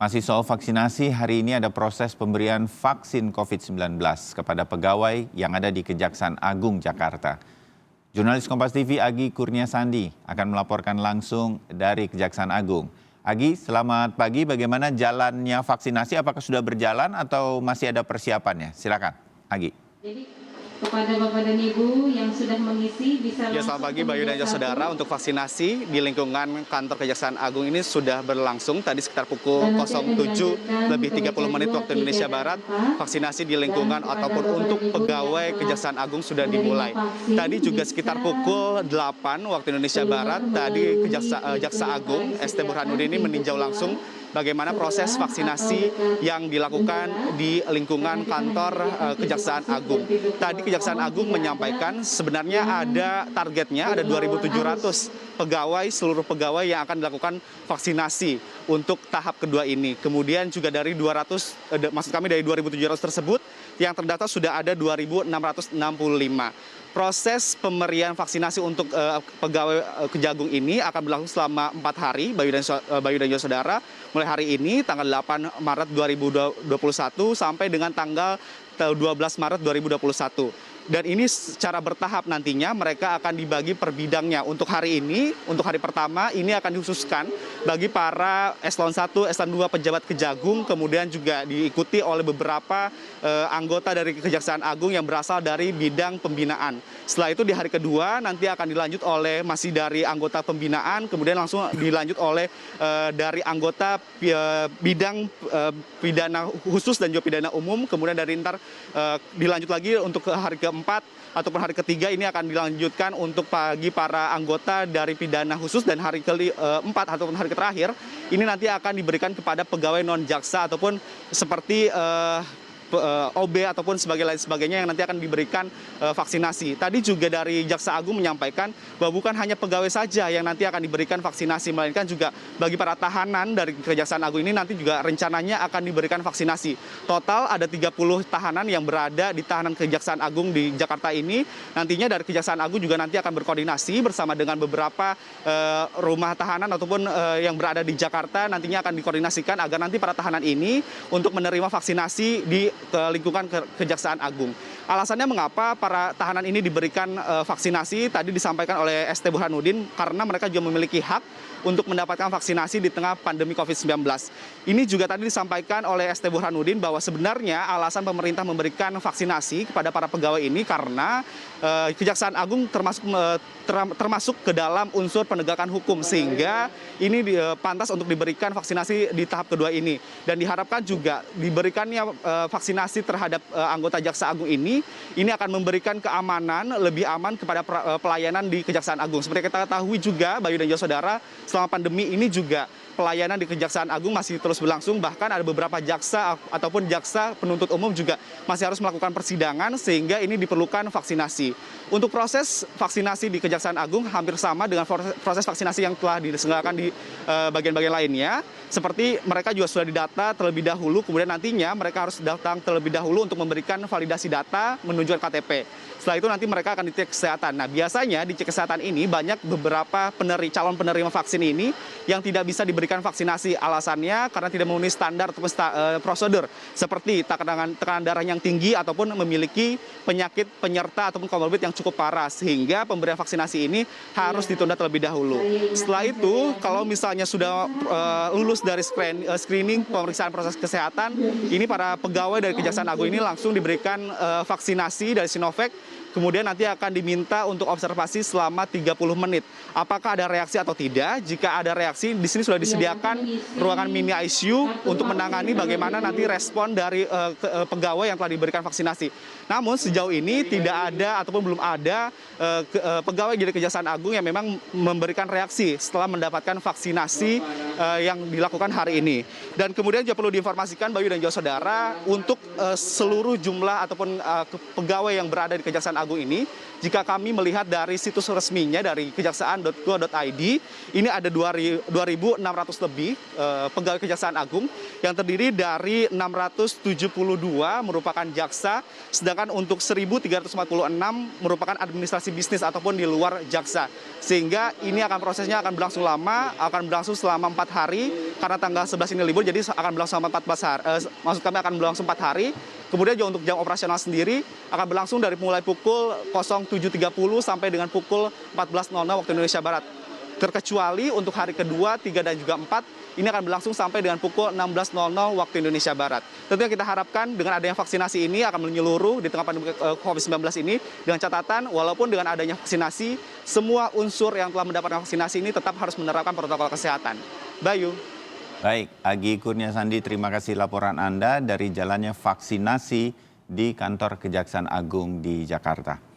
Masih soal vaksinasi, hari ini ada proses pemberian vaksin COVID-19 kepada pegawai yang ada di Kejaksaan Agung Jakarta. Jurnalis Kompas TV Agi Kurniasandi akan melaporkan langsung dari Kejaksaan Agung. Agi, selamat pagi. Bagaimana jalannya vaksinasi? Apakah sudah berjalan atau masih ada persiapannya? Silakan, Agi. Kepada Bapak dan Ibu yang sudah mengisi bisa langsung. Ya, selamat pagi Bayu dan saudara. Untuk vaksinasi di lingkungan kantor Kejaksaan Agung ini sudah berlangsung tadi sekitar pukul 07:30 waktu Indonesia Barat. Vaksinasi di lingkungan ataupun untuk pegawai Kejaksaan Agung sudah dimulai. Tadi juga sekitar pukul 8 waktu Indonesia Barat, tadi Jaksa Agung ST Burhanuddin ini meninjau langsung bagaimana proses vaksinasi yang dilakukan di lingkungan kantor Kejaksaan Agung. Tadi Kejaksaan Agung menyampaikan sebenarnya ada targetnya, ada 2.700 pegawai, seluruh pegawai yang akan dilakukan vaksinasi untuk tahap kedua ini. Kemudian juga dari 2.700 tersebut yang terdaftar sudah ada 2.665. Proses pemberian vaksinasi untuk pegawai Kejagung ini akan berlangsung selama 4 hari, Bayu dan saudara, mulai hari ini tanggal 8 Maret 2021 sampai dengan tanggal 12 Maret 2021. Dan ini secara bertahap nantinya mereka akan dibagi per bidangnya. Untuk hari ini, untuk hari pertama ini akan dikhususkan bagi para eselon 1, eselon 2 pejabat Kejagung, kemudian juga diikuti oleh beberapa anggota dari Kejaksaan Agung yang berasal dari bidang pembinaan. Setelah itu di hari kedua nanti akan dilanjut oleh masih dari anggota pembinaan, kemudian langsung dilanjut oleh dari anggota bidang pidana khusus dan juga pidana umum, kemudian dari dilanjut lagi untuk ke hari keempat ataupun hari ketiga ini akan dilanjutkan untuk bagi para anggota dari pidana khusus, dan hari keempat ataupun hari terakhir ini nanti akan diberikan kepada pegawai non jaksa ataupun seperti OB ataupun sebagainya yang nanti akan diberikan vaksinasi. Tadi juga dari Jaksa Agung menyampaikan bahwa bukan hanya pegawai saja yang nanti akan diberikan vaksinasi, melainkan juga bagi para tahanan dari Kejaksaan Agung ini nanti juga rencananya akan diberikan vaksinasi. Total ada 30 tahanan yang berada di tahanan Kejaksaan Agung di Jakarta ini. Nantinya dari Kejaksaan Agung juga nanti akan berkoordinasi bersama dengan beberapa rumah tahanan ataupun yang berada di Jakarta, nantinya akan dikoordinasikan agar nanti para tahanan ini untuk menerima vaksinasi di ke lingkungan Kejaksaan Agung. Alasannya mengapa para tahanan ini diberikan vaksinasi tadi disampaikan oleh ST Burhanuddin, karena mereka juga memiliki hak untuk mendapatkan vaksinasi di tengah pandemi COVID-19. Ini juga tadi disampaikan oleh ST Burhanuddin bahwa sebenarnya alasan pemerintah memberikan vaksinasi kepada para pegawai ini karena Kejaksaan Agung termasuk ke dalam unsur penegakan hukum, sehingga ini pantas untuk diberikan vaksinasi di tahap kedua ini. Dan diharapkan juga diberikannya vaksinasi terhadap anggota Jaksa Agung ini akan memberikan keamanan, lebih aman kepada pelayanan di Kejaksaan Agung. Seperti kita ketahui juga, Bayu dan saudara, selama pandemi ini juga pelayanan di Kejaksaan Agung masih terus berlangsung, bahkan ada beberapa jaksa ataupun jaksa penuntut umum juga masih harus melakukan persidangan, sehingga ini diperlukan vaksinasi. Untuk proses vaksinasi di Kejaksaan Agung hampir sama dengan proses vaksinasi yang telah diselenggarakan di bagian-bagian lainnya, seperti mereka juga sudah didata terlebih dahulu, kemudian nantinya mereka harus datang terlebih dahulu untuk memberikan validasi data menunjukkan KTP. Setelah itu nanti mereka akan dicek kesehatan. Nah, biasanya di cek kesehatan ini banyak beberapa calon penerima vaksin ini yang tidak bisa diberikan vaksinasi. Alasannya karena tidak memenuhi standar ataupun prosedur seperti tekanan darah yang tinggi ataupun memiliki penyakit penyerta ataupun komorbid yang cukup parah, sehingga pemberian vaksinasi ini harus ditunda terlebih dahulu. Setelah itu, kalau misalnya sudah lulus dari screening pemeriksaan proses kesehatan, ini para pegawai dari Kejaksaan Agung ini langsung diberikan vaksinasi dari Sinovac. Kemudian nanti akan diminta untuk observasi selama 30 menit. Apakah ada reaksi atau tidak? Jika ada reaksi, di sini sudah disediakan ruangan mini ICU untuk menangani bagaimana nanti respon dari pegawai yang telah diberikan vaksinasi. Namun sejauh ini tidak ada ataupun belum ada pegawai dari Kejaksaan Agung yang memang memberikan reaksi setelah mendapatkan vaksinasi yang dilakukan hari ini. Dan kemudian juga perlu diinformasikan, Bayu dan saudara, untuk seluruh jumlah ataupun pegawai yang berada di Kejaksaan Agung ini, jika kami melihat dari situs resminya dari kejaksaan.go.id, ini ada 2.665 400 lebih pegawai Kejaksaan Agung yang terdiri dari 672 merupakan jaksa, sedangkan untuk 1.346 merupakan administrasi bisnis ataupun di luar jaksa. Sehingga ini prosesnya akan berlangsung lama, akan berlangsung selama 4 hari karena tanggal 11 ini libur, jadi akan berlangsung selama 14 hari. Maksud kami akan berlangsung 4 hari. Kemudian juga untuk jam operasional sendiri akan berlangsung dari mulai pukul 07.30 sampai dengan pukul 14.00 waktu Indonesia Barat. Terkecuali untuk hari kedua, 3 dan juga 4, ini akan berlangsung sampai dengan pukul 16.00 waktu Indonesia Barat. Tentunya kita harapkan dengan adanya vaksinasi ini akan menyeluruh di tengah pandemi COVID-19 ini, dengan catatan walaupun dengan adanya vaksinasi, semua unsur yang telah mendapatkan vaksinasi ini tetap harus menerapkan protokol kesehatan. Bayu. Baik, Agi Kurniasandi, terima kasih laporan Anda dari jalannya vaksinasi di kantor Kejaksaan Agung di Jakarta.